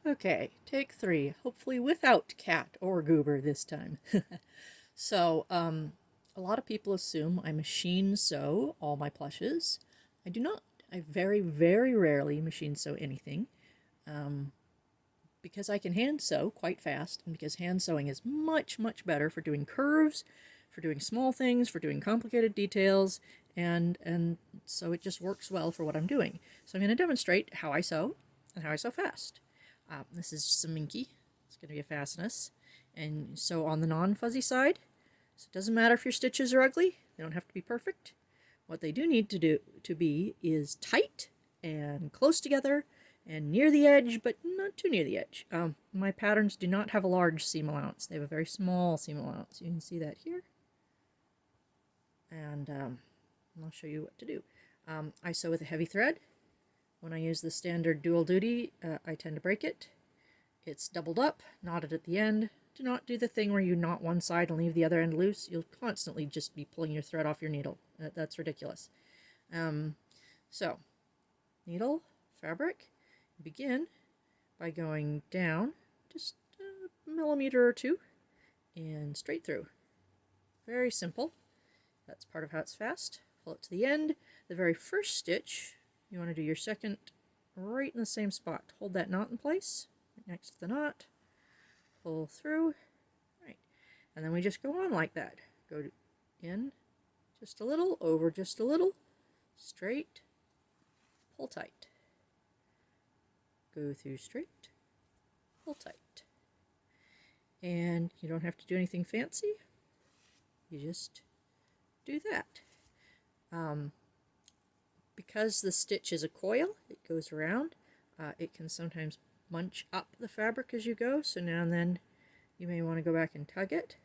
Okay, take three, hopefully without cat or goober this time. So, a lot of people assume I machine sew all my plushes. I do not. I very, very rarely machine sew anything um, because I can hand sew quite fast, and because hand sewing is much, much better for doing curves, for doing small things, for doing complicated details, and so it just works well for what I'm doing. So I'm going to demonstrate how I sew and how I sew fast. This is some Minky. It's going to be a fastness. And so on the non-fuzzy side, so it doesn't matter if your stitches are ugly. They don't have to be perfect. What they do need to be is tight and close together and near the edge, but not too near the edge. My patterns do not have a large seam allowance. They have a very small seam allowance. You can see that here. And I'll show you what to do. I sew with a heavy thread. When I use the standard dual duty, I tend to break it. It's doubled up, knotted at the end. Do not do the thing where you knot one side and leave the other end loose. You'll constantly just be pulling your thread off your needle. That's ridiculous. So, needle, fabric, begin by going down just a millimeter or two and straight through. Very simple. That's part of how it's fast. Pull it to the end. The very first stitch, you want to do your second right in the same spot. Hold that knot in place, right next to the knot. Pull through, right, and then we just go on like that. Go in just a little, over just a little, straight, pull tight. Go through straight, pull tight. And you don't have to do anything fancy. You just do that. Because the stitch is a coil, it goes around. It can sometimes munch up the fabric as you go, so now and then you may want to go back and tug it.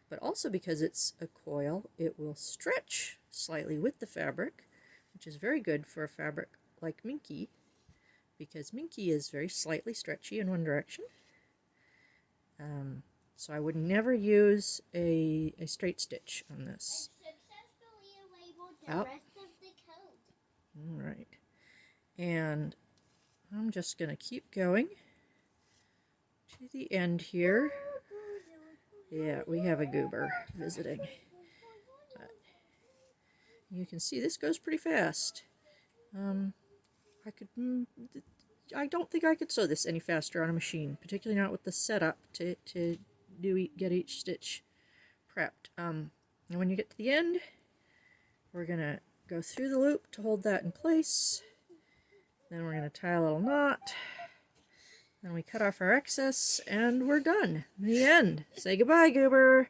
But also because it's a coil, it will stretch slightly with the fabric, which is very good for a fabric like Minky, because Minky is very slightly stretchy in one direction. So I would never use a straight stitch on this. I successfully labeled the rest of the code. All right. And I'm just going to keep going to the end here. Yeah, we have a goober visiting. But you can see this goes pretty fast. I don't think I could sew this any faster on a machine, particularly not with the setup to get each stitch prepped. And when you get to the end, we're going to go through the loop to hold that in place. Then we're going to tie a little knot. Then we cut off our excess, and we're done. The end. Say goodbye, goober.